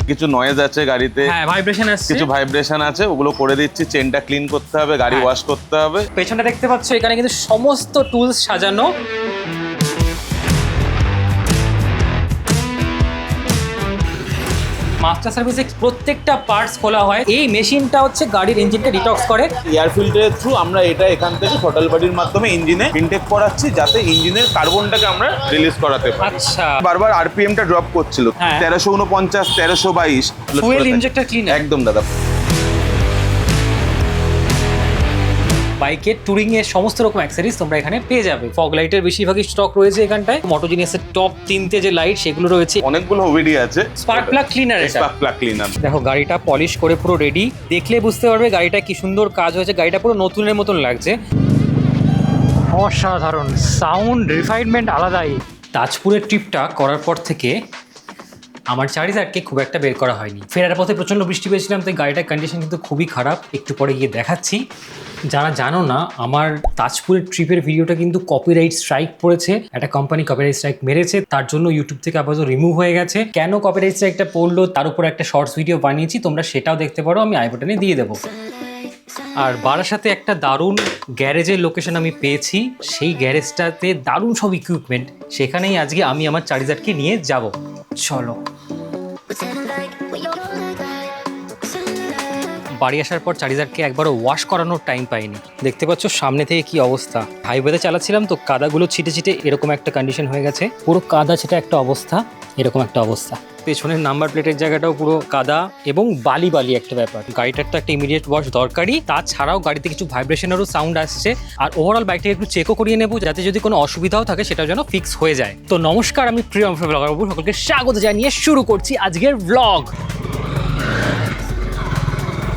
কিছু নয়েজ আছে গাড়িতে, হ্যাঁ ভাইব্রেশন আসছে, কিছু ভাইব্রেশন আছে, ওগুলো করে দিচ্ছি। চেনটা ক্লিন করতে হবে, গাড়ি ওয়াশ করতে হবে। পেছনে দেখতে পাচ্ছ এখানে কিন্তু সমস্ত টুলস সাজানো। মাস্টার সার্ভিসে প্রত্যেকটা পার্টস খোলা হয়। এই মেশিনটা হচ্ছে গাড়ির ইঞ্জিনকে ডিটক্স করে। এয়ার ফিল্টারের থ্রু আমরা এটা এখান থেকে থ্রটল বডির মাধ্যমে ইঞ্জিনে ইনটেক করাচ্ছি, যাতে ইঞ্জিনের কার্বনটাকে আমরা রিলিজ করাতে পারি। আচ্ছা, বারবার আরপিএমটা ড্রপ করছিল, 1349, 1322। ফুয়েল ইনজেক্টর ক্লিন একদম দাদা। বাইকের টুরিং এর সমস্ত রকম অ্যাক্সেসরিজ তোমরা এখানে পেয়ে যাবে। ফগ লাইটের বেশিরভাগই স্টক রয়েছে এখানটায়। মোটোজিনিয়াসের টপ 3টে যে লাইট সেগুলো রয়েছে। অনেকগুলো ওভিডি আছে। স্পার্ক প্লাগ ক্লিনার, এটা স্পার্ক প্লাগ ক্লিনার। দেখো গাড়িটা পলিশ করে পুরো রেডি। দেখলে বুঝতে পারবে গাড়িটা কি সুন্দর কাজ হয়েছে। গাড়িটা পুরো নতুনের মতন লাগছে। অসাধারণ সাউন্ড, রিফাইনমেন্ট আলাদাই। তাজপুরের ট্রিপটা করার পর থেকে আমার চারিদারকে খুব একটা বের করা হয়নি। ফেরার পথে প্রচণ্ড বৃষ্টি পেয়েছিলাম, তাই গাড়িটার কন্ডিশন কিন্তু খুবই খারাপ। একটু পরে গিয়ে দেখাচ্ছি। যারা জানো না, আমার তাজপুরের ট্রিপের ভিডিওটা কিন্তু কপিরাইট স্ট্রাইক পড়েছে। একটা কোম্পানি কপিরাইট স্ট্রাইক মেরেছে, তার জন্য ইউটিউব থেকে আপাতত রিমুভ হয়ে গেছে। কেন কপিরাইট স্ট্রাইকটা পড়লো তার উপর একটা শর্টস ভিডিও বানিয়েছি, তোমরা সেটাও দেখতে পারো, আমি আই বাটনে দিয়ে দেবো। আর বারাসাতে একটা দারুণ গ্যারেজের লোকেশন আমি পেয়েছি। সেই গ্যারেজটাতে দারুণ সব ইকুইপমেন্ট। সেখানেই আজকে আমি আমার চারিদারকে নিয়ে যাব। চলো। বাড়ি আসার পর চারিদারকে একবারও ওয়াশ করানোর টাইম পাইনি। দেখতে পাচ্ছ সামনে থেকে কি অবস্থা। হাইওয়েতে চালাচ্ছিলাম তো কাদাগুলো ছিটে ছিটে এরকম একটা কন্ডিশন হয়ে গেছে। পুরো কাদা ছিটে একটা অবস্থা, এরকম একটা অবস্থা। পেছনের নাম্বার প্লেটের জায়গাটাও পুরো কাদা এবং বালি বালি একটা ব্যাপার। গাড়িটার তো একটা ইমিডিয়েট ওয়াশ দরকারি। তাছাড়াও গাড়িতে কিছু ভাইব্রেশনেরও সাউন্ড আসছে। আর ওভারঅল বাইকটাকে একটু চেকও করিয়ে নেবো, যাতে যদি কোনো অসুবিধাও থাকে সেটাও যেন ফিক্স হয়ে যায়। তো নমস্কার, আমি প্রিয় ব্লগার বাবু, সকলকে স্বাগত জানিয়ে শুরু করছি আজকের ব্লগ।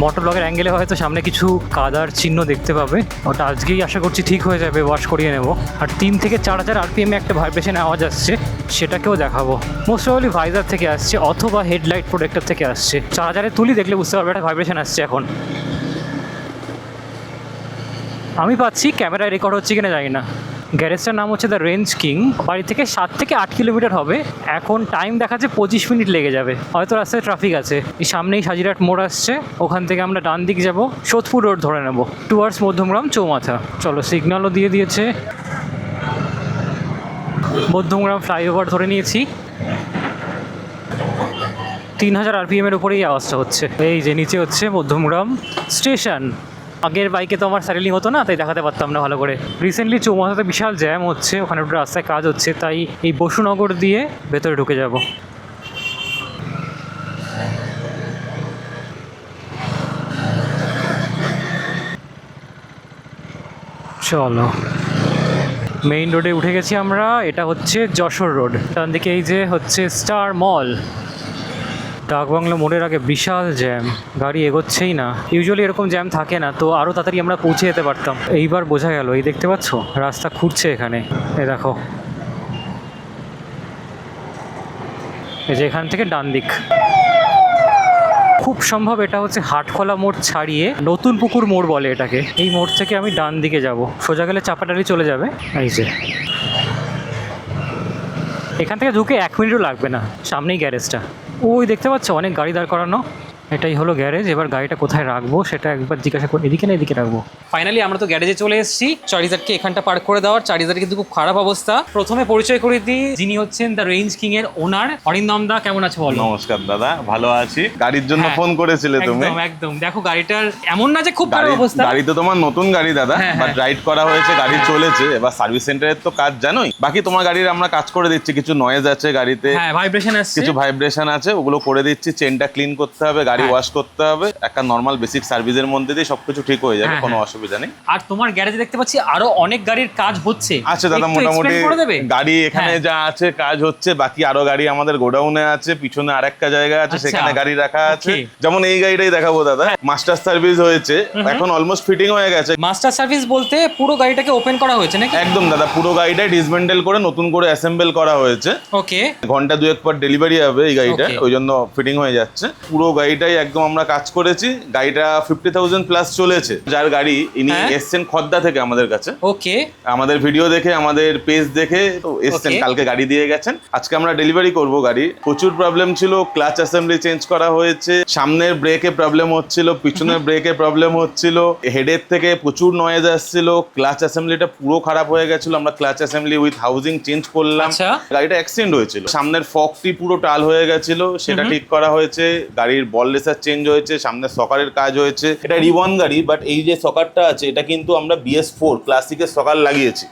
মোটর ব্লগের অ্যাঙ্গেলে হয়তো সামনে কিছু কাদার চিহ্ন দেখতে পাবে, ওটা আজকেই আশা করছি ঠিক হয়ে যাবে, ওয়াশ করিয়ে নেব। আর 3 থেকে 4000 আরপিএমে একটা ভাইব্রেশন আওয়াজ আসছে, সেটাকেও দেখাবো। মোস্ট প্রবাবলি ভাইজার থেকে আসছে অথবা হেডলাইট প্রোটেক্টর থেকে আসছে। 4000-এ তুলি, দেখলে বুঝতে পারবে একটা ভাইব্রেশন আসছে। এখন আমি পাচ্ছি, ক্যামেরায় রেকর্ড হচ্ছে কিনা জানি না। গ্যারেজটার নাম হচ্ছে দ্য রেঞ্জ কিং। বাড়ি থেকে 7 থেকে 8 কিলোমিটার হবে। এখন টাইম দেখাচ্ছে 25 মিনিট লেগে যাবে। হয়তো রাস্তায় ট্রাফিক আছে। এই সামনেই সাজিরহাট মোড় আসছে, ওখান থেকে আমরা ডান দিক যাব, সোদপুর রোড ধরে নেব টুয়ার্ডস মধ্যমগ্রাম চৌমাথা। চলো, সিগন্যালও দিয়ে দিয়েছে। মধ্যমগ্রাম ফ্লাইওভার ধরে নিয়েছি। 3000 আরপিএমের উপরেই আওয়াজটা হচ্ছে। এই যে নিচে হচ্ছে মধ্যমগ্রাম স্টেশন। আগের বাইকে তো আমার স্যারেলিং হতো না, তাই দেখাতে পারতাম না ভালো করে। রিসেন্টলি চৌমাথাতে বিশাল জ্যাম হচ্ছে, ওখানে একটা রাস্তায় কাজ হচ্ছে, তাই এই বসুনগর দিয়ে ভেতরে ঢুকে যাব। চলো, মেইন রোডে উঠে গেছি আমরা। এটা হচ্ছে যশোর রোড। ডান দিকে এই যে হচ্ছে স্টার মল। ডাকবাংলো মোড়ের আগে বিশাল জ্যাম, গাড়ি এগোচ্ছেই না। ইউজুয়ালি এরকম জ্যাম থাকে না, তো আরও তাড়াতাড়ি আমরা পৌঁছে যেতে পারতাম। এইবার বোঝা গেল। এই দেখতে পাচ্ছ রাস্তা খুঁড়ছে এখানে, এ দেখো। এই যে এখান থেকে ডান দিক, খুব সম্ভব এটা হচ্ছে হাটখোলা মোড় ছাড়িয়ে নতুন পুকুর মোড় বলে এটাকে। এই মোড় থেকে আমি ডান দিকে যাব, সোজা গেলে চাপাটালি চলে যাবে। এই যে এখান থেকে ঢুকে 1 মিনিটও লাগবে না, সামনেই গ্যারেজটা। ওই দেখতে পাচ্ছ অনেক গাড়ি দাঁড় করানো। এটাই হলো গ্যারেজ। এবার গাড়িটা কোথায় রাখবো সেটা একবার জিজ্ঞাসা করি। এদিকে না এদিকে রাখবো? ফাইনালি আমরা তো গ্যারেজে চলে এসেছি। চারিদারকে এখানটা পার্ক করে দেওয়ার। চারিদার কিন্তু খুব খারাপ অবস্থা। প্রথমে পরিচয় করে দিই, যিনি হচ্ছেন দ্য রেঞ্জ কিং এর ওনার, অরিন্দম দা। কেমন আছো বলো? নমস্কার দাদা, ভালো আছি। গাড়ির জন্য ফোন করেছিলে তুমি? একদম একদম। দেখো গাড়িটার এমন না যে খুব খারাপ অবস্থা। গাড়ি তো তোমার নতুন গাড়ি দাদা, বাট রাইড করা হয়েছে, গাড়ি চলেছে। এবার সার্ভিস সেন্টারের তো কাজ জানোই। বাকি তোমার গাড়ির আমরা কাজ করে দিচ্ছি। কিছু নয়েজ আছে গাড়িতে, হ্যাঁ ভাইব্রেশন আসছে, কিছু ভাইব্রেশন আছে, ওগুলো করে দিচ্ছি। চেনটা ক্লিন করতে হবে, গাড়ি ওয়াশ করতে হবে। একটা নর্মাল বেসিক সার্ভিসের মধ্যে দিয়ে সবকিছু ঠিক হয়ে যাবে, কোনো অসুবিধা নেই। আর তোমার গ্যারেজে দেখতে পাচ্ছি আরো অনেক গাড়ির কাজ হচ্ছে। আচ্ছা দাদা, মোটামুটি গাড়ি এখানে যা আছে কাজ হচ্ছে। বাকি আরো গাড়ি আমাদের গোডাউনে আছে, পিছনে আরেকটা জায়গা আছে, সেখানে গাড়ি রাখা আছে। যেমন এই গাড়িটাই দেখাবো দাদা, মাস্টার সার্ভিস হয়েছে, এখন অলমোস্ট ফিটিং হয়ে গেছে। মাস্টার সার্ভিস বলতে পুরো গাড়িটাকে ওপেন করা হয়েছে নাকি? একদম দাদা, পুরো গাড়িটাই ডিসমেন্টেল করে নতুন করে অ্যাসেম্বল করা হয়েছে। ওকে, ঘন্টা 2-1 পর ডেলিভারি হবে এই গাড়িটা, ওই জন্য ফিটিং হয়ে যাচ্ছে। পুরো গাড়িটা গাড়িটাই একদম আমরা কাজ করেছি। গাড়িটা 50,000 প্লাস চলেছে। যার গাড়ি ইনি এসছেন খদ্দা থেকে আমাদের কাছে। ওকে, আমাদের ভিডিও দেখে, আমাদের পেজ দেখে তো এসছেন, কালকে গাড়ি দিয়ে গেছেন। আজকে আমরা ডেলিভারি করব গাড়ি। প্রচুর প্রবলেম ছিল, ক্লাচ অ্যাসেম্বলি চেঞ্জ করা হয়েছে, সামনের ব্রেকে প্রবলেম হচ্ছিল, পিছনের ব্রেকে প্রবলেম হচ্ছিল, হেডের থেকে প্রচুর নয়েজ আসছিল, ক্লাচ অ্যাসেম্বলিটা পুরো খারাপ হয়ে গেছিল। আমরা clutch assembly with housing change করলাম। গাড়িটা অ্যাক্সিডেন্ট হয়েছিল, সামনের ফকটি পুরো টাল হয়ে গেছিল, সেটা ঠিক করা হয়েছে। গাড়ির বল লেসার চেঞ্জ হয়েছে, সামনের সকারের কাজ হয়েছে। এটা রিবন গাড়ি, বাট এই যে সকারটা আছে এটা কিন্তু আমরা BS4 ক্লাসিকের সকার লাগিয়েছি।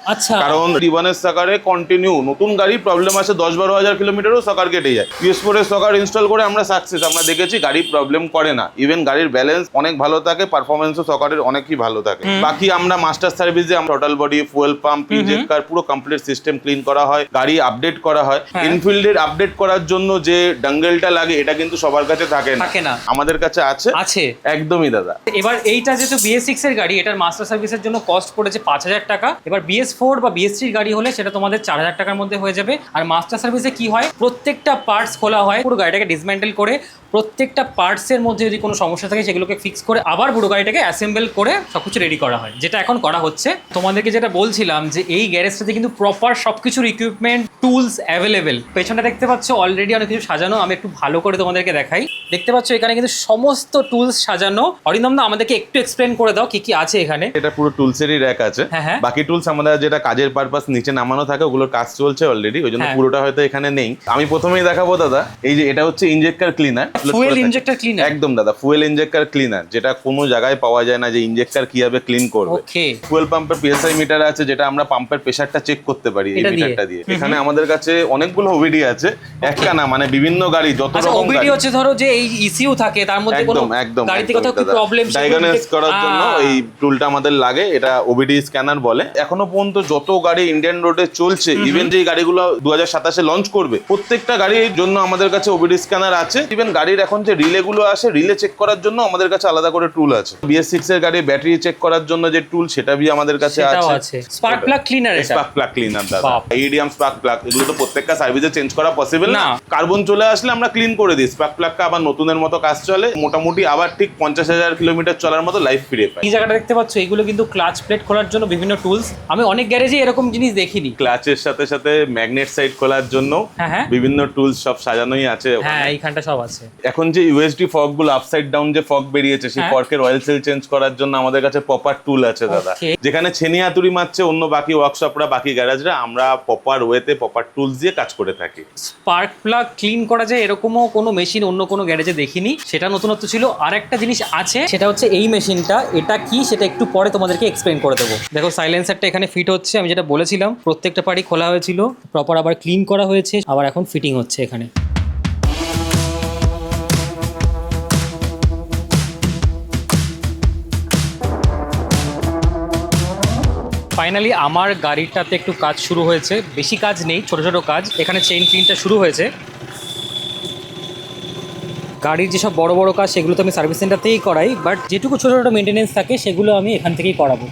কারণ রিবনের সকারে কন্টিনিউ নতুন গাড়ি প্রবলেম আছে, 10-12 হাজার কিলোমিটারও সকার কেটে যায়। BS4 এর সকার ইনস্টল করে আমরা সাকসেস, আমরা দেখেছি গাড়ি প্রবলেম করে না। ইভেন গাড়ির ব্যালেন্স অনেক ভালো থাকে, পারফরমেন্সও সকারের অনেকই ভালো থাকে। বাকি আমরা মাস্টার সার্ভিসে আমরা total body, fuel pump, injector পুরো কমপ্লিট সিস্টেম ক্লিন করা হয়, গাড়ি আপডেট করা হয়। ইনফিল্ডের আপডেট করার জন্য যে ডাঙ্গেলটা লাগে এটা কিন্তু সবার কাছে থাকে না, আমাদের কাছে আছে। একদমই দাদা। এবার এইটা যেহেতু BS6 এর গাড়ি, এটার মাস্টার সার্ভিসের জন্য কস্ট পড়েছে 5,000 টাকা। এবার BS4 বা BS3 গাড়ি হলে সেটা তোমাদের 4,000 টাকার মধ্যে হয়ে যাবে। আর মাস্টার সার্ভিসে কি হয়, প্রত্যেকটা পার্টস খোলা হয়, পুরো গাড়িটাকে ডিসমেন্টেল করে প্রত্যেকটা পার্টসের মধ্যে যদি কোনো সমস্যা থাকে সেগুলোকে ফিক্স করে আবার পুরো গাড়িটাকে অ্যাসেম্বল করে সবকিছু রেডি করা হয়, যেটা এখন করা হচ্ছে। তোমাদেরকে যেটা বলছিলাম যে এই গ্যারেজটাতে কিন্তু প্রপার সবকিছুর ইকুইপমেন্ট, টুলস অ্যাভেলেবেল। পেছনটা দেখতে পাচ্ছ অলরেডি অনেক কিছু সাজানো, আমি একটু ভালো করে তোমাদেরকে দেখাই। দেখতে পাচ্ছ এখানে কিন্তু সমস্ত টুলস সাজানো। অরিন্দম দা, আমাদেরকে একটু এক্সপ্লেন করে দাও কি কি আছে এখানে। এটা পুরো টুলসেরই র্যাক আছে। বাকি টুলস আমাদের যেটা কাজের পারপাস নিচে নামানো থাকে ওগুলোর কাজ চলছে অলরেডি, ওই জন্য পুরোটা হয়তো এখানে নেই। আমি প্রথমেই দেখাবো দাদা, এই যে এটা হচ্ছে injector cleaner. Fuel injector cleaner, একদম দাদা, ফুয়েল ইনজেক্টর ক্লিনার, যেটা কোনো জায়গায় পাওয়া যায় না, যে ইনজেক্টর কিভাবে ক্লিন করবে। ফুয়েল পাম্পের PSI মিটার আছে, যেটা আমরা পাম্পের প্রেসারটা চেক করতে পারি এই মিটারটা দিয়ে। এখানে আমাদের কাছে অনেকগুলো ওবিডি আছে, একটা না মানে বিভিন্ন গাড়ি, যত রকম ওবিডি হচ্ছে ধরো যে এই ইসিউ থাকে তার মধ্যে কোনো গাড়িতে কোথাও কি প্রবলেম ডায়াগনোস করার জন্য এই টুলটা আমাদের লাগে। এটা ওবিডি স্ক্যানার বলে। এখনো পর্যন্ত যত গাড়ি ইন্ডিয়ান রোডে চলছে, ইভেন যে গাড়িগুলো 2027-এ লঞ্চ করবে, প্রত্যেকটা গাড়ির জন্য আমাদের কাছে ওবিডি স্ক্যানার আছে। ইভেন গাড়ির এখন যে রিলে গুলো আসে, রিলে চেক করার জন্য আমাদের কাছে আলাদা করে টুল আছে। BS6 এর গাড়ি ব্যাটারি চেক করার জন্য যে টুল, সেটা भी আমাদের কাছে আছে। স্পার্ক প্লাগ ক্লিনার, এটা স্পার্ক প্লাগ ক্লিনার দাদা, ইডিএম স্পার্ক প্লাগ, এগুলো তো প্রত্যেকটা সার্ভিসে চেঞ্জ করা পসিবল না। কার্বন চলে আসলে আমরা ক্লিন করে দিই, স্পার্ক প্লাগটা আবার নতুনের মতো কাজ চলে, মোটামুটি আবার ঠিক 50,000 কিলোমিটার চলার মতো লাইফ ফিরে পায়। এই জায়গাটা দেখতে পাচ্ছ, এগুলো কিন্তু ক্লাচ প্লেট খোলার জন্য বিভিন্ন টুলস। আমি অনেক গ্যারেজে এরকম জিনিস দেখিনি। ক্লাচের সাথে সাথে ম্যাগনেট সাইড খোলার জন্য বিভিন্ন টুলস সব সাজানোই আছে। হ্যাঁ, এইখানটা সব আছে। এখন যে USD ফগ গুলো আপসাইড ডাউন যে ফগ বেরিয়েছে, সেই ফগের অয়েল সেল চেঞ্জ করার জন্য আমাদের কাছে প্রপার টুল আছে দাদা। যেখানে ছেনি হাতুড়ি মারছে অন্য বাকি ওয়ার্কশপরা, বাকি গ্যারেজরা, আমরা প্রপার ওয়েতে প্রপার টুলস দিয়ে কাজ করে থাকি। স্পার্ক প্লাগ ক্লিন করা যায় এরকমও কোনো মেশিন অন্য কোনো গ্যারেজে দেখিনি, সেটা নতুনত্ব ছিল। আর একটা জিনিস আছে, সেটা হচ্ছে এই মেশিনটা। এটা কি সেটা একটু পরে তোমাদেরকে এক্সপ্লেন করে দেবো। দেখো সাইলেন্সারটা এখানে ফিট হচ্ছে, আমি যেটা বলেছিলাম প্রত্যেকটা পার্টই খোলা হয়েছিল, প্রপার আবার ক্লিন করা হয়েছে, আবার এখন ফিটিং হচ্ছে এখানে। ফাইনালি আমার গাড়িটাতে একটু কাজ শুরু হয়েছে, বেশি কাজ নেই, ছোট ছোট কাজ। এখানে চেইন ক্লিনটা শুরু হয়েছে। গাড়ির যেসব বড় বড় কাজ সেগুলো তো আমি সার্ভিস সেন্টারতেই করাই, বাট যেটুকু ছোটো ছোটো মেনটেনেন্স থাকে সেগুলো আমি এখান থেকেই করাবো।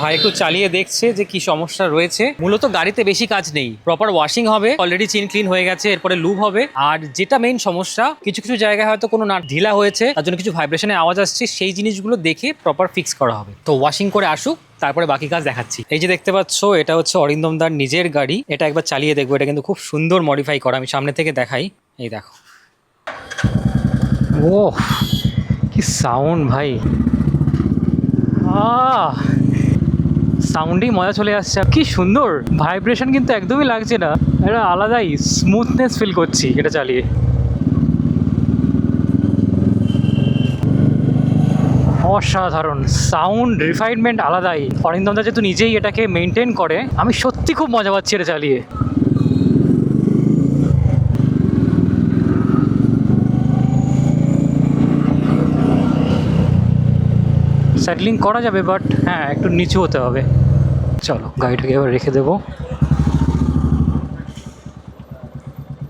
ভাই একটু চালিয়ে দেখছে যে কি সমস্যা রয়েছে। মূলত গাড়িতে বেশি কাজ নেই, প্রপার ওয়াশিং হবে, অলরেডি চেইন ক্লিন হয়ে গেছে, এরপরে লুব হবে। আর যেটা মেইন সমস্যা, কিছু কিছু জায়গায় হয়তো কোনো নাট ঢিলা হয়েছে, তার জন্য কিছু ভাইব্রেশনের আওয়াজ আসছে, সেই জিনিসগুলো দেখে প্রপার ফিক্স করা হবে। তো ওয়াশিং করে আসুক, তারপরে বাকি কাজ দেখাচ্ছি। এই যে দেখতে পাচ্ছ, এটা হচ্ছে অরিন্দম দার নিজের গাড়ি। এটা একবার চালিয়ে দেখবো, এটা কিন্তু খুব সুন্দর মডিফাই করা। আমি সামনে থেকে দেখাই, এই দেখো। ও কি সাউন্ড ভাই, সাউন্ডেই মজা চলে আসছে। কি সুন্দর ভাইব্রেশন, কিন্তু একদমই লাগছে না, এটা আলাদাই স্মুথনেস ফিল করছি এটা চালিয়ে। অসাধারণ সাউন্ড রিফাইনমেন্ট আলাদাই। অরিন্দম দা যেহেতু নিজেই এটাকে মেনটেন করে, আমি সত্যি খুব মজা পাচ্ছি এটা চালিয়ে। সেটলিং করা যাবে, বাট হ্যাঁ একটু নিচু হতে হবে। চলো গাড়িটাকে এবার রেখে দেবো।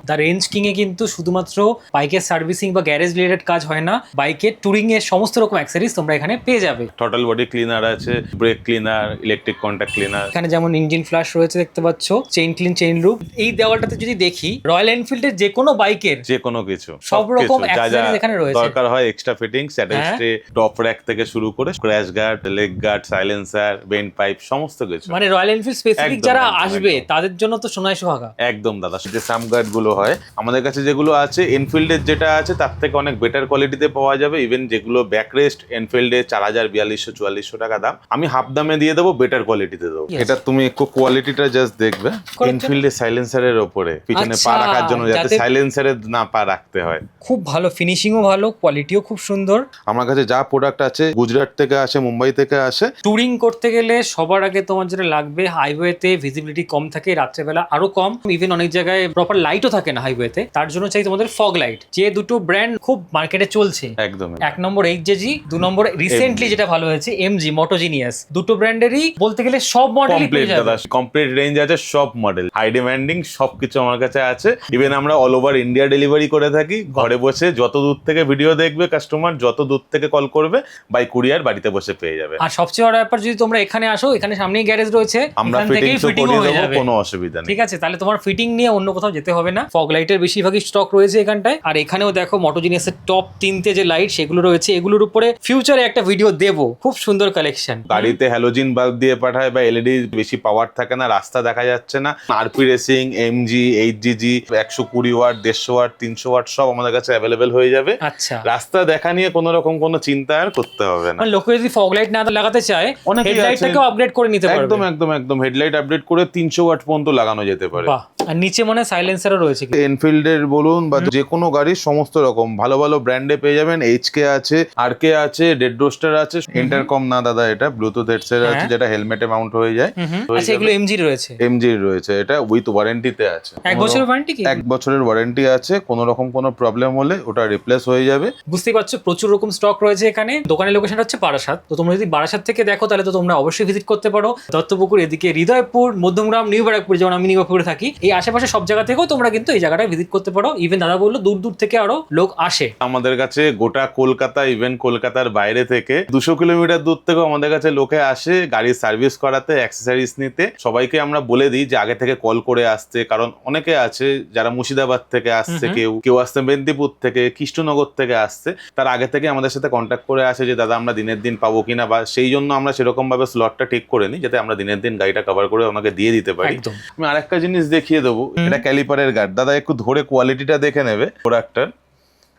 দ্য রেঞ্জ কিং এ কিন্তু শুধুমাত্র বাইকের সার্ভিসিং বা গ্যারেজ রিলেটেড কাজ হয় না, বাইকের টুরিং এর সমস্ত রকম অ্যাক্সেসরিজ তোমরা এখানে পেয়ে যাবে। টোটাল বডি ক্লিনার আছে, brake cleaner, electric contact cleaner. এখানে যেমন ইঞ্জিন ফ্লাশ রয়েছে দেখতে পাচ্ছ, চেইন ক্লিন, চেইন লুপ। এই দেওয়ালটাতে যদি দেখি রয়্যাল এনফিল্ডের যে কোনো বাইকের যে কোনো কিছু সব রকম যা যা অ্যাক্সেসরিজ এখানে রয়েছে। দরকার হয় extra fitting, saddle stay, top rack থেকে শুরু করে crash guard, leg guard, silencer, bend pipe, সমস্ত কিছু। মানে রয়্যাল এনফিল্ড স্পেসিফিক একদম, যারা একদম, আসবে একদম। তাদের জন্য তো সোনায় সোহাগা। একদম দাদা, যে সাম গার্ড গুলো হয় আমাদের কাছে যেগুলো আছে এনফিল্ডের যেটা আছে তার থেকে অনেক বেটার কোয়ালিটিতে পাওয়া যাবে। ইভেন যেগুলো ব্যাকরেস্ট এনফিল্ডে 4000, 4200, 4400 টাকা দাম, আমি হাফ দামে দিয়ে দেবো, বেটার কোয়ালিটিতে দেবো। Yes. এটা তুমি একটু কোয়ালিটিটা জাস্ট দেখবে, এনফিল্ডের সাইলেন্সারের ওপরে পিছনে পা আচ্ছা, রাখার জন্য যাতে যাতে- সাইলেন্সারে না পা রাখতে হয়। খুব ভালো ফিনিশিংও ভালো, কোয়ালিটিও খুব সুন্দর। আমার কাছে যা প্রোডাক্ট আছে গুজরাট থেকে আসে, মুম্বাই থেকে আসে। ট্যুরিং করতে গেলে সবার আগে তোমার যেটা লাগবে, হাইওয়েতে ভিজিবিলিটি কম থাকে, রাত্রেবেলা আরো কম, ইভেন অনেক জায়গায় প্রপার লাইটও থাকে না হাইওয়েতে, তার জন্য চাই তোমাদের ফগ লাইট। যে দুটো ব্র্যান্ড খুব মার্কেটে চলছে, একদম এক নম্বর এইচজেজি, 2 নম্বর রিসেন্টলি যেটা ভালো হয়েছে এমজি মোটোজিনিয়াস। দুটো ব্র্যান্ডেরই বলতে গেলে সব মডেলই কমপ্লিট পেয়ে যাবে। দাদা, কমপ্লিট রেঞ্জ আছে, সব মডেল, হাই ডিমান্ডিং সবকিছু আমার কাছে আছে। ইভেন আমরা অল ওভার ইন্ডিয়া ডেলিভারি করে থাকি। ঘরে বসে যত দূর থেকে ভিডিও দেখবে কাস্টমার, যত দূর থেকে কল করবে, বাই কুরিয়ার বাড়িতে বসে পেয়ে যাবে। আর সবচেয়ে বড় ব্যাপার, যদি তোমরা এখানে আসো, এখানে সামনেই গ্যারেজ রয়েছে, আমরা এখান ফিটিং থেকেই ফিটিং করে হয়ে দেবো, যাবে, কোনো অসুবিধা নেই। ঠিক আছে? তাহলে তোমার ফিটিং নিয়ে অন্য কোথাও যেতে হবে না। ফগ লাইটের বেশিরভাগই স্টক রয়েছে এখানটায়। আর এখানেও দেখো মোটোজিনিয়াসের টপ 3টে যে লাইট সেগুলো রয়েছে, এগুলোর উপরে ফিউচারে একটা ভিডিও দেবো, খুব সুন্দর কালেকশন। গাড়িতে হ্যালোজিন বাল্ব দিয়ে পাঠায় বা এলইডি, বেশি পাওয়ার থাকে না, রাস্তা দেখা যাচ্ছে না। RP racing, MG, HGG, 120 watt, 150 watt, 300 watt সব আমাদের কাছে অ্যাভেলেবেল হয়ে যাবে। আচ্ছা, রাস্তা দেখা নিয়ে কোনো রকম কোনো চিন্তা আর করতে হবে না। মানে লোকে যদি ফগ লাইট না লাগাতে চায়, অনেকেই হেডলাইটটাকেও আছে। আপগ্রেড করে নিতে পারবে। একদম একদম একদম, হেডলাইট আপডেট করে 300 ওয়াট পর্যন্ত লাগানো যেতে পারে। বাহ, আর নিচে মনে সাইলেন্সারও রয়েছে কি? এনফিল্ডের বলুন বা যে কোনো গাড়ির সমস্ত রকম ভালো ভালো ব্র্যান্ডে পেয়ে যাবেন। এইচকে আছে, আরকে আছে, ডেড রোস্টার আছে। ইন্টারকম না দাদা, এটা ব্লুটুথ হেডসেট আছে, হ্যাঁ। যেটা হেলমেটে মাউন্ট হয়ে যায়। আচ্ছা, এগুলো এমজি রয়েছে, এমজি রয়েছে, এটা উইথ ওয়ারেন্টিতে আছে। 1 বছরের ওয়ারেন্টি কি? 1 বছরের ওয়ারেন্টি আছে। কোনো রকম কোনো প্রবলেম হলে ওটা রিপ্লেস হয়ে যাবে। বুঝতেই পারছো, প্রচুর রকম স্টক রয়েছে এখানে। দোকানের লোকেশন হচ্ছে বারাসাত। তো তোমরা যদি বারাসাত থেকে দেখো তাহলে তো তোমরা অবশ্যই ভিজিট করতে পারো। দত্তপুকুর, এদিকে হৃদয়পুর, মধ্যমগ্রাম, নিউ ব্যারাকপুর, যেমন আমি নিউ ব্যারাকপুরে থাকি, এই আশেপাশে সব জায়গা থেকেও তোমরা কিন্তু এই জায়গাটা ভিজিট করতে পারো। ইভেন দাদা বললো দূর দূর থেকে আরো লোক আসে আমাদের কাছে। গোটা কলকাতা, ইভেন কলকাতার বাইরে থেকে 200 কিলোমিটার দূর থেকেও আমাদের কাছে লোকে আসে গাড়ির সার্ভিস করাতে, অ্যাক্সেসরিজ নিতে। সবাইকে আমরা বলে দিই যে আগে থেকে কল করে আসতে, কারণ অনেকে আছে যারা মুর্শিদাবাদ থেকে আসছে, কেউ আসছে মেদিনীপুর থেকে, কৃষ্ণনগর থেকে আসছে। তার আগে থেকে আমাদের সাথে কন্ট্যাক্ট করে আসে যে দাদা আমরা দিনের দিন পাবো কিনা, বা সেই জন্য আমরা সেরকম ভাবে স্লটটা ঠিক করে নিই যাতে আমরা দিনের দিন গাড়িটা কভার করে ওনাকে দিয়ে দিতে পারি। একদম। আমি আরেকটা জিনিস দেখিয়ে দেবো, এটা ক্যালিপারের গার্ড। দাদা একটু ধরে কোয়ালিটিটা দেখে নেবে প্রোডাক্টটার।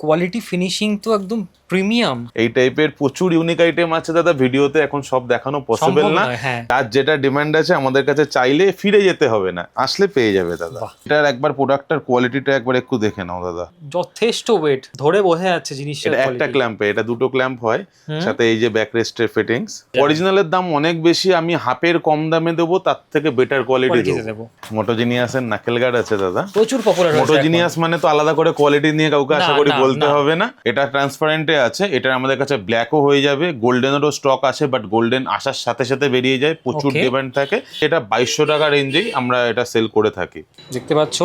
কোয়ালিটি ফিনিশিং তো একদম প্রিমিয়াম। এই টাইপের প্রচুর ইউনিক আইটেম আছে দাদা, ভিডিওতে এখন সব দেখানো পসিবল না। হ্যাঁ, আর যেটা ডিমান্ড আছে আমাদের কাছে চাইলে ফিরে যেতে হবে না, আসলে পেয়ে যাবে দাদা। বাহ। এটার একবার প্রোডাক্টটার কোয়ালিটিটা একবার একটু দেখে নাও দাদা। যথেষ্ট ওয়েট, ধরে বোঝা যাচ্ছে জিনিসটা। এটা একটা ক্ল্যাম্পে, এটা 2টো ক্ল্যাম্প হয়, সাথে এই যে ব্যাক রেস্টের ফিটিংস। অরিজিনালের দাম অনেক বেশি, আমি হাফের কম দামে দেবো, তার থেকে বেটার কোয়ালিটি দেবো। মোটোজিনিয়াসের নাকেল গার্ড আছে দাদা, প্রচুর পপুলার। মোটোজিনিয়াস মানে তো আলাদা করে কোয়ালিটি নিয়ে কাউকে আশা করি না, বলতে না। হবে না। এটা ট্রান্সপারেন্টে আছে, এটা আমাদের কাছে ব্ল্যাকও হয়ে যাবে, গোল্ডেনেরও স্টক আছে, বাট গোল্ডেন আসার সাথে সাথে বেরিয়ে যায়, প্রচুর Okay. ডিমান্ড থাকে। এটা 2200 টাকা রেঞ্জেই আমরা এটা সেল করে থাকি। দেখতে পাচ্ছ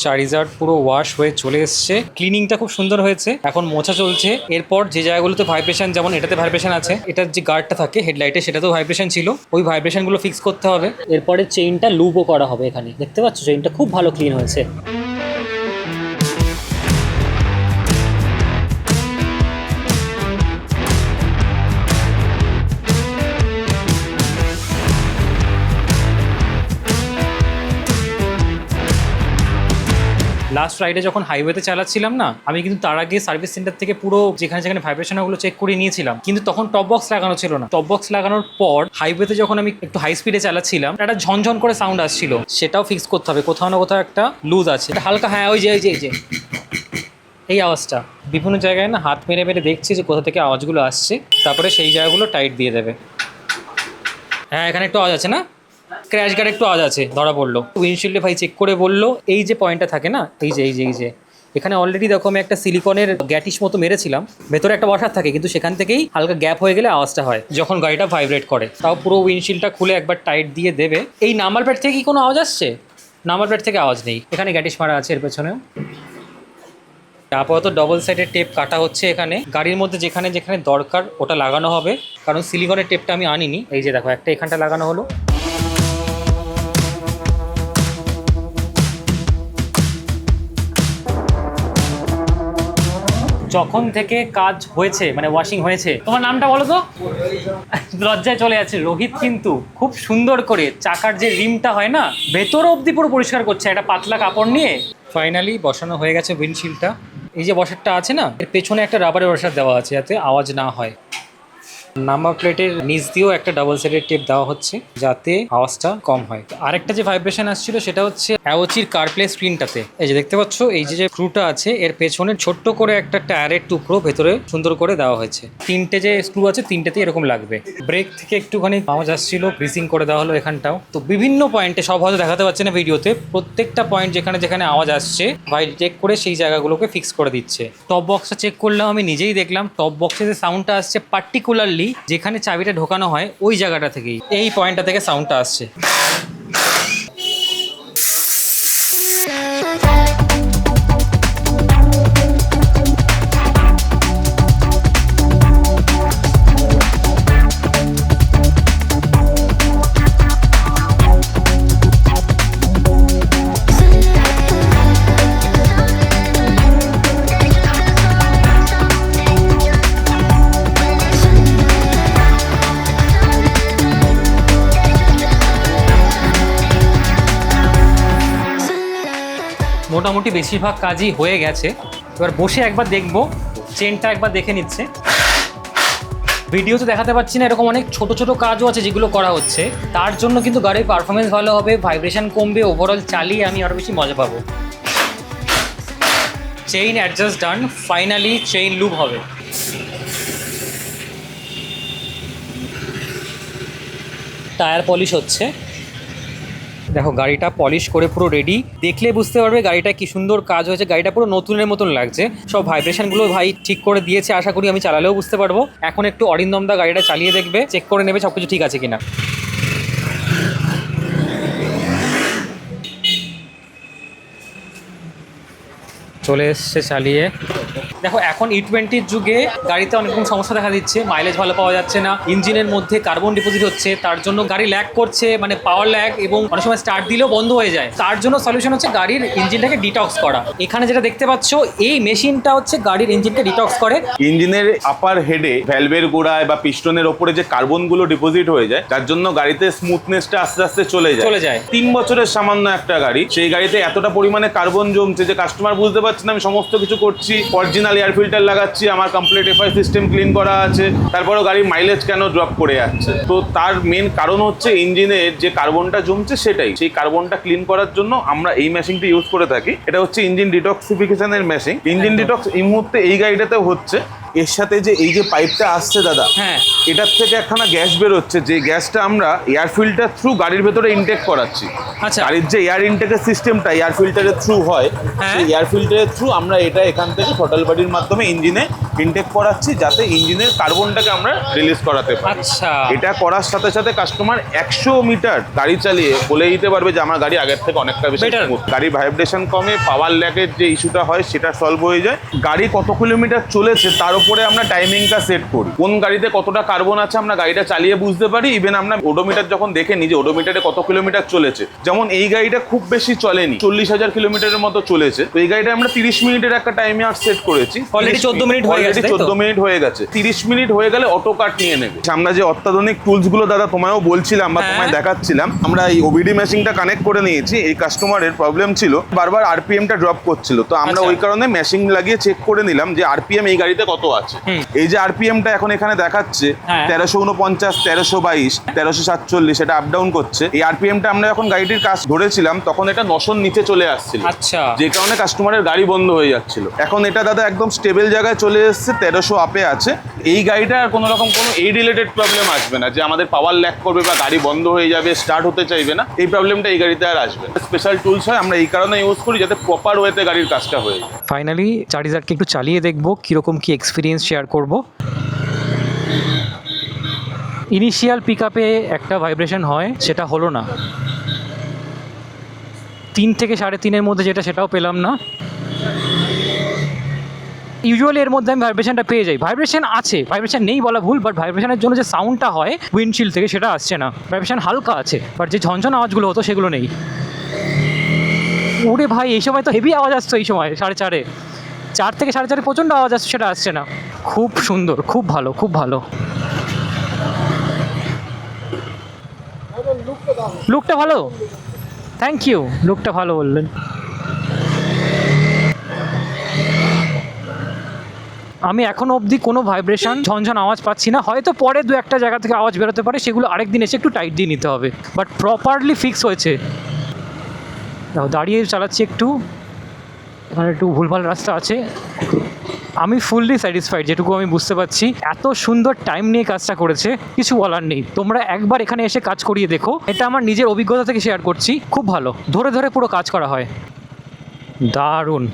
চারিজার পুরো ওয়াশ হয়ে চলে এসছে, ক্লিনিংটা খুব সুন্দর হয়েছে, এখন মোছা চলছে। এরপর যে জায়গাগুলোতে ভাইব্রেশন, যেমন এটাতে ভাইব্রেশন আছে, এটার যে গার্ডটা থাকে হেডলাইটে সেটাতেও ভাইব্রেশন ছিল, ওই ভাইব্রেশন গুলো ফিক্স করতে হবে। এরপরে চেইনটা লুপও করা হবে এখানে। দেখতে পাচ্ছ চেইনটা খুব ভালো ক্লিন হয়েছে। লাস্ট ফ্রাইডে যখন হাইওয়েতে চালাচ্ছিলাম না, আমি কিন্তু তার আগে সার্ভিস সেন্টার থেকে পুরো যেখানে যেখানে ভাইব্রেশনগুলো চেক করে নিয়েছিলাম, কিন্তু তখন টপ বক্স লাগানো ছিল না। টপ বক্স লাগানোর পর হাইওয়েতে যখন আমি একটু হাই স্পিডে চালাচ্ছিলাম, একটা ঝনঝন করে সাউন্ড আসছিল, সেটাও ফিক্স করতে হবে। কোথাও না কোথাও একটা লুজ আছে, এটা হালকা, হ্যাঁ ওই যে এই আওয়াজটা। বিভিন্ন জায়গায় না হাত মেরে মেরে দেখছি যে কোথা থেকে আওয়াজগুলো আসছে, তারপরে সেই জায়গাগুলো টাইট দিয়ে দেবে। হ্যাঁ, এখানে একটু আওয়াজ আছে না, ক্র্যাশ গার্ড একটু আওয়াজ আছে, ধরা পড়লো। উইন্ডশিল্ডে ভাই চেক করে বললো এই যে পয়েন্টটা থাকে না, এই যে এখানে অলরেডি দেখো আমি একটা সিলিকনের গ্যাটিস মতো মেরেছিলাম, ভেতরে একটা ওয়াশার থাকে, কিন্তু সেখান থেকেই হালকা গ্যাপ হয়ে গেলে আওয়াজটা হয় যখন গাড়িটা ভাইব্রেট করে। তাও পুরো উইন্ডশিল্ডটা খুলে একবার টাইট দিয়ে দেবে। এই নাম্বার প্লেট থেকে কি কোনো আওয়াজ আসছে? নাম্বার প্লেট থেকে আওয়াজ নেই। এখানে গ্যাটিস মারা আছে এর পেছনেও। আপাতত ডবল সাইডের টেপ কাটা হচ্ছে এখানে। গাড়ির মধ্যে যেখানে যেখানে দরকার ওটা লাগানো হবে, কারণ সিলিকনের টেপটা আমি আনিনি। এই যে দেখো, একটা এখানটা লাগানো হলো। যখন থেকে কাজ হয়েছে, মানে ওয়াশিং হয়েছে, তোমার নামটা বলো তো? লজ্জায় চলে যাচ্ছে। রোহিত কিন্তু খুব সুন্দর করে চাকার যে রিমটা হয় না, ভেতর অবধি পুরো পরিষ্কার করছে একটা পাতলা কাপড় নিয়ে। ফাইনালি বসানো হয়ে গেছে উইন্ডশিল্ডটা। এই যে বসারটা আছে না, এর পেছনে একটা রাবারের ওয়াশার দেওয়া আছে যাতে আওয়াজ না হয়। নাম্বার প্লেটের নিচ দিয়েও একটা ডাবল সাইডের টেপ দেওয়া হচ্ছে যাতে আওয়াজটা কম হয়। আরেকটা যে ভাইব্রেশন আসছিল সেটা হচ্ছে অ্যাওচির কারপ্লে স্ক্রিনটাতে। এই যে দেখতে পাচ্ছ, এই যে স্ক্রুটা আছে এর পেছনে ছোট্ট করে একটা টায়ারের টুকরো ভেতরে সুন্দর করে দেওয়া হয়েছে। তিনটে যে স্ক্রু আছে তিনটেতেই এরকম লাগবে। ব্রেক থেকে একটুখানি আওয়াজ আসছিল, গ্রিসিং করে দেওয়া হলো এখানটাও। তো বিভিন্ন পয়েন্টে, সব হয়তো দেখাতে পারছে না ভিডিওতে, প্রত্যেকটা পয়েন্ট যেখানে যেখানে আওয়াজ আসছে ভাই চেক করে সেই জায়গাগুলোকে ফিক্স করে দিচ্ছে। টপ বক্সটা চেক করলাম, আমি নিজেই দেখলাম টপ বক্সে যে সাউন্ডটা আসছে পার্টিকুলারলি যেখানে চাবিটা ঢোকানো হয় ওই জায়গাটা থেকেই, এই পয়েন্টটা থেকে সাউন্ডটা আসছে। মোটামুটি বেশিরভাগ কাজই হয়ে গেছে। এবার বসে একবার দেখবো, চেনটা একবার দেখে নিচ্ছে। ভিডিওতে দেখাতে পাচ্ছি না, এরকম অনেক ছোট ছোট কাজও আছে যেগুলো করা হচ্ছে। তার জন্য কিন্তু গাড়ির পারফরমেন্স ভালো হবে, ভাইব্রেশন কমবে, ওভারঅল চালিয়ে আমি আরও বেশি মজা পাবো। চেইন অ্যাডজাস্ট ডান, ফাইনালি চেইন লুপ হবে। টায়ার পলিশ হচ্ছে। দেখো গাড়িটা পলিশ করে পুরো রেডি, দেখলে বুঝতে পারবে গাড়িটা কি সুন্দর কাজ হয়েছে। গাড়িটা পুরো নতুনের মতন লাগছে। সব ভাইব্রেশনগুলো ভাই ঠিক করে দিয়েছে, আশা করি আমি চালালেও বুঝতে পারবো। এখন একটু অরিন্দম দা গাড়িটা চালিয়ে দেখবে, চেক করে নেবে সব কিছু ঠিক আছে কিনা। চলে এসছে চালিয়ে। দেখো এখন E20-র যুগে গাড়িতে অনেক রকম সমস্যা দেখা দিচ্ছে, মাইলেজ ভালো পাওয়া যাচ্ছে না, ইঞ্জিনের মধ্যে কার্বন ডিপোজিট হচ্ছে, তার জন্য গাড়ি ল্যাগ করছে, মানে পাওয়ার ল্যাগ, এবং অনেক সময় স্টার্ট দিলেও বন্ধ হয়ে যায়। তার জন্য সলিউশন হচ্ছে গাড়ির ইঞ্জিনটাকে ডিটক্স করা। এখানে যেটা দেখতে পাচ্ছ এই মেশিনটা হচ্ছে গাড়ির ইঞ্জিনকে ডিটক্স করে। ইঞ্জিনের আপার হেডে ভ্যালভের গোড়ায় বা পিস্টনের ওপরে যে কার্বনগুলো ডিপোজিট হয়ে যায়, যার জন্য গাড়িতে স্মুথনেসটা আস্তে আস্তে চলে যায়। 3 বছরের সামান্য একটা গাড়ি, সেই গাড়িতে এতটা পরিমাণে কার্বন জমছে যে কাস্টমার বুঝতে পারছে না আমি সমস্ত কিছু করছি, অরিজিনাল এয়ার ফিল্টার লাগাচ্ছি, আমার কমপ্লিট এফআই সিস্টেম ক্লিন করা আছে, তারপরেও গাড়ির মাইলেজ কেন ড্রপ করে যাচ্ছে। তো তার মেন কারণ হচ্ছে ইঞ্জিনের যে কার্বনটা জমছে সেটাই। সেই কার্বনটা ক্লিন করার জন্য আমরা এই মেশিনটি ইউজ করে থাকি। এটা হচ্ছে ইঞ্জিন ডিটক্সিফিকেশনের মেশিন। ইঞ্জিন ডিটক্স এই মুহূর্তে এই গাড়িটাতেও হচ্ছে। এর সাথে যে এই যে পাইপটা আসছে দাদা, হ্যাঁ, এটার থেকে একখানা গ্যাস বেরোচ্ছে, যে গ্যাসটা আমরা এয়ার ফিল্টার থ্রু গাড়ির ভেতরে ইনটেক করাচ্ছি। আচ্ছা, গাড়ির যে এয়ার ইনটেকের সিস্টেমটা এয়ার ফিল্টারের থ্রু হয়, সেই এয়ার ফিল্টারের থ্রু আমরা এটা এখান থেকে থ্রটল বডির মাধ্যমে ইঞ্জিনে ইনটেক করাচ্ছি, যাতে ইঞ্জিনের কার্বনটাকে আমরা রিলিজ করাতে পারি। আচ্ছা, এটা করার সাথে সাথে কাস্টমার 100 মিটার গাড়ি চালিয়ে বলে দিতে পারবে যে আমার গাড়ি আগের থেকে অনেকটা বেশি স্মুথ। গাড়ির ভাইব্রেশন কমে, পাওয়ার ল্যাগের যে ইস্যুটা হয় সেটা সলভ হয়ে যায়। গাড়ি কত কিলোমিটার চলেছে তার উপরে আমরা টাইমিংটা সেট করি, কোন গাড়িতে কতটা কার্বন আছে আমরা গাড়িটা চালিয়ে বুঝতে পারি। ইভেন আমরা ওডোমিটার যখন দেখে নিই যে ওডোমিটারে কত কিলোমিটার চলেছে, যেমন এই গাড়িটা খুব বেশি চলেনি, 40,000 কিলোমিটারের মতো চলেছে। তো এই গাড়িটা আমরা 30 মিনিটের একটা টাইমার সেট করেছি। অলরেডি 14 মিনিট হয়ে গেছে। 14 মিনিট হয়ে গেছে। 30 মিনিট হয়ে গেলে অটো কাট নিয়ে নেবে। আমরা যে অত্যাধুনিক টুলস গুলো দাদা তোমায়ও বলছিলাম বা তোমায় দেখাচ্ছিলাম, আমরা এই ওবিডি মেশিনটা কানেক্ট করে নিয়েছি। এই কাস্টমারের প্রবলেম ছিল বারবার আরপিএমটা ড্রপ করছিল, তো আমরা ওই কারণে মেশিন লাগিয়ে চেক করে নিলাম যে আরপিএম এই গাড়িতে কত আছে। এই যে আরপিএমটা এখন এখানে দেখাচ্ছে 1349, 1322, 1347, এটা আপ ডাউন করছে। এই আরপিএমটা আমরা যখন গাড়িটির কাজ ধরেছিলাম তখন এটা 900-র নিচে চলে আসছিল। আচ্ছা, যে কারণে কাস্টমারের গাড়ি বন্ধ হয়ে যাচ্ছিল। এখন এটা দাদা একদম স্টেবল জায়গায় চলে এসেছে, 1300 আপে আছে। এই গাড়িটা আর কোনো রকম কোনো এই রিলেটেড প্রবলেম আসবে না যে আমাদের পাওয়ার ল্যাক করবে বা গাড়ি বন্ধ হয়ে যাবে, স্টার্ট হতে চাইবে না। এই প্রবলেমটা এই গাড়িতে আর আসবে না। স্পেশাল টুলস হয়, আমরা এই কারণে ইউজ করি যাতে প্রপার ওয়েতে গাড়ির কাজটা হয়ে যায়। ফাইনালি চার্জারকে একটু চালিয়ে দেখবো কিরকম কি এক্সপিরিয়েন্স শেয়ার করব। ইনিশিয়াল পিক আপে একটা ভাইব্রেশন হয়, সেটা হলো না। 3 থেকে 3.5-এর মধ্যে যেটা, সেটাও পেলাম না। ইউজুয়ালি এর মধ্যে আমি ভাইব্রেশনটা পেয়ে যাই। ভাইব্রেশন আছে, ভাইব্রেশন নেই বলা ভুল, বাট ভাইব্রেশনের জন্য যে সাউন্ডটা হয় উইন্ডশিল্ড থেকে সেটা আসছে না। ভাইব্রেশন হালকা আছে, বাট যে ঝনঝন আওয়াজগুলো হতো সেগুলো নেই। ওরে ভাই, এই সময় তো হেভি আওয়াজ আসতো, এই সময় 4.5-এ, 4 থেকে 4.5-এ প্রচণ্ড আওয়াজ আসছে, সেটা আসছে না। খুব সুন্দর, খুব ভালো, খুব ভালো। লুকটা ভালো, থ্যাংক ইউ, লুকটা ভালো বললেন। আমি এখনো অবধি কোনো ভাইব্রেশন ঝনঝন আওয়াজ পাচ্ছি না। হয়তো পরে 2-1টা জায়গা থেকে আওয়াজ বেরোতে পারে, সেগুলো আরেকদিন এসে একটু টাইট দিয়ে নিতে হবে, বাট প্রপারলি ফিক্স হয়েছে। দাঁড়িয়ে চালাচ্ছি একটু, এখানে একটু ভুলভাল রাস্তা আছে। আমি ফুললি স্যাটিসফাইড, যেটুকু আমি বুঝতে পারছি। এত সুন্দর টাইম নিয়ে কাজটা করেছে, কিছু বলার নেই। তোমরা একবার এখানে এসে কাজ করিয়ে দেখো, এটা আমার নিজের অভিজ্ঞতা থেকে শেয়ার করছি। খুব ভালো, ধরে ধরে পুরো কাজ করা হয়, দারুণ।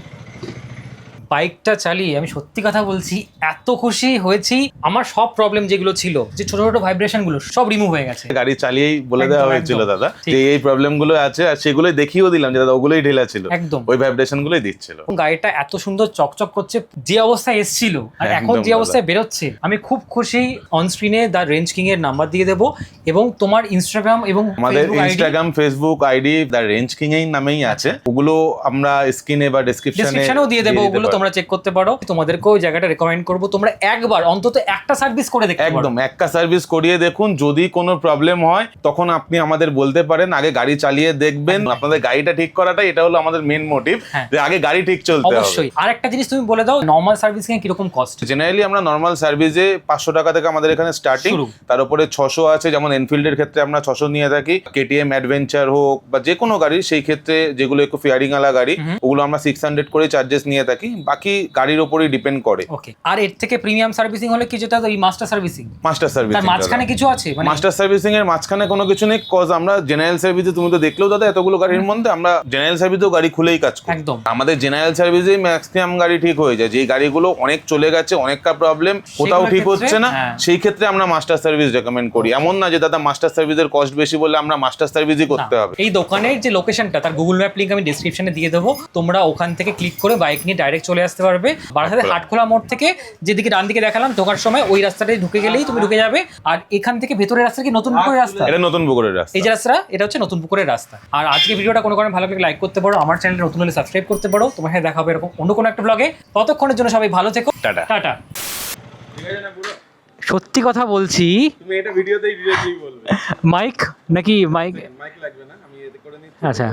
বাইকটা চালিয়ে আমি সত্যি কথা বলছি, এত খুশি হয়েছি। আমার সব প্রবলেম যেগুলো ছিল, যে ছোট ছোট ভাইব্রেশনগুলো, সব রিমুভ হয়ে গেছে। গাড়ি চালিয়েই বলে দেওয়া একদম, হয়েছিল একদম। দাদা ঠিক। যে এই প্রবলেম গুলো আছে, আর সেগুলোই দেখিয়েও দিলাম যে দাদা ওগুলোই ঢিলা ছিল, একদম। ওই ভাইব্রেশন গুলোই দিচ্ছিল। গাড়িটা এত সুন্দর চকচক করছে, যে অবস্থায় এসেছিল আর এখন একদম যে অবস্থায় বেরোচ্ছে, আমি খুব খুশি। অন স্ক্রিনে দ্য রেঞ্জ কিং এর নাম্বার দিয়ে দেবো, এবং তোমার ইনস্টাগ্রাম এবং আমাদের Facebook ID Instagram, Facebook ID the range king এই নামেই আছে। ওগুলো আমরা স্ক্রিনে বা ডেসক্রিপশনেও দিয়ে দেবো, ওগুলো তোমরা চেক করতে পারো। তোমাদেরকেও ওই জায়গাটা রেকমেন্ড করবো, তোমরা একবার অন্তত একটা সার্ভিস করে দেখতে পারো। একদম একটা সার্ভিস করিয়ে দেখুন। যদি কোনো প্রবলেম হয় তখন আপনি আমাদের বলতে পারেন, আগে গাড়ি চালিয়ে দেখবেন। আপনাদের গাড়িটা ঠিক করাটা এটা হলো আমাদের মেন মোটিভ, হ্যাঁ। যে আগে গাড়ি ঠিক চলতে হবে। অবশ্যই। আর একটা জিনিস তুমি বলে দাও, নর্মাল সার্ভিসিং এ কিরকম কস্ট? জেনারেলি আমরা নর্মাল সার্ভিসে 500 টাকা থেকে আমাদের এখানে স্টার্টিং, শুরু। তার উপরে 600 আছে। যেমন এনফিল্ডের ক্ষেত্রে আমরা 600 নিয়ে থাকি, কেটিএম অ্যাডভেঞ্চার হোক বা যে কোনো গাড়ি, সেই ক্ষেত্রে যেগুলো একটু ফেয়ারিং আলা গাড়ি, ওগুলো আমরা 600 করে চার্জেস নিয়ে থাকি। বাকি গাড়ির উপরই ডিপেন্ড করে। ওকে। আর এর থেকে প্রিমিয়াম সার্ভিসিং হলে কি, যেটা ওই মাস্টার সার্ভিসিং, মাস্টার সার্ভিস তার মাঝখানে কিছু আছে মানে? মাস্টার সার্ভিসিং এর মাঝখানে কোনো কিছু নেই, কজ আমরা জেনারেল সার্ভিসে, তুমি তো দেখলেও দাদা এতগুলো গাড়ির মধ্যে আমরা জেনারেল সার্ভিসেও গাড়ি খুলেই কাজ করি। একদম। আমাদের জেনারেল সার্ভিসেই ম্যাক্সিমাম গাড়ি ঠিক হয়ে যায়। যে গাড়িগুলো অনেক চলে গেছে, অনেকটা প্রবলেম, কোথাও ঠিক হচ্ছে না, হ্যাঁ। সেই ক্ষেত্রে আমরা মাস্টার সার্ভিস রেকমেন্ড করি। এমন না যে দাদা মাস্টার সার্ভিসের কস্ট বেশি বলে আমরা মাস্টার সার্ভিসই করতে হবে। এই দোকানের যে লোকেশনটা, তার গুগল ম্যাপ লিংক আমি ডেসক্রিপশনে দিয়ে দেবো। তোমরা ওখান থেকে ক্লিক করে বাইক নিয়ে ডাইরেক্ট চলে আসতে পারবে। বারাসাতে হাটখোলা মোড় থেকে যেদিকে ডান দিকে দেখালাম ঢোকার সময়, ওই রাস্তাটাই ঢুকে গেলেই তুমি ঢুকে যাবে। আর এখান থেকে ভেতরের রাস্তা কি নতুন পুকুরের রাস্তা? এটা নতুন পুকুরের রাস্তা। এই যে রাস্তা, এটা হচ্ছে নতুন পুকুরের রাস্তা। আর আজকে ভিডিওটা কোনো কারণে ভালো লাগলে লাইক করতে পারো, আমার চ্যানেলে নতুন হলে সাবস্ক্রাইব করতে পারো। তোমার সাথে দেখা হবে এরকম অন্য কোনো একটা ব্লগে। ততক্ষণের জন্য সবাই ভালো থেকো, টাটা। টাটা। সত্যি কথা বলছি, তুমি এটা ভিডিওতেই ডিরেক্টলি বলবে। মাইক নাকি মাইক? মাইক লাগবে না, আমি এতে করে নিচ্ছি। আচ্ছা।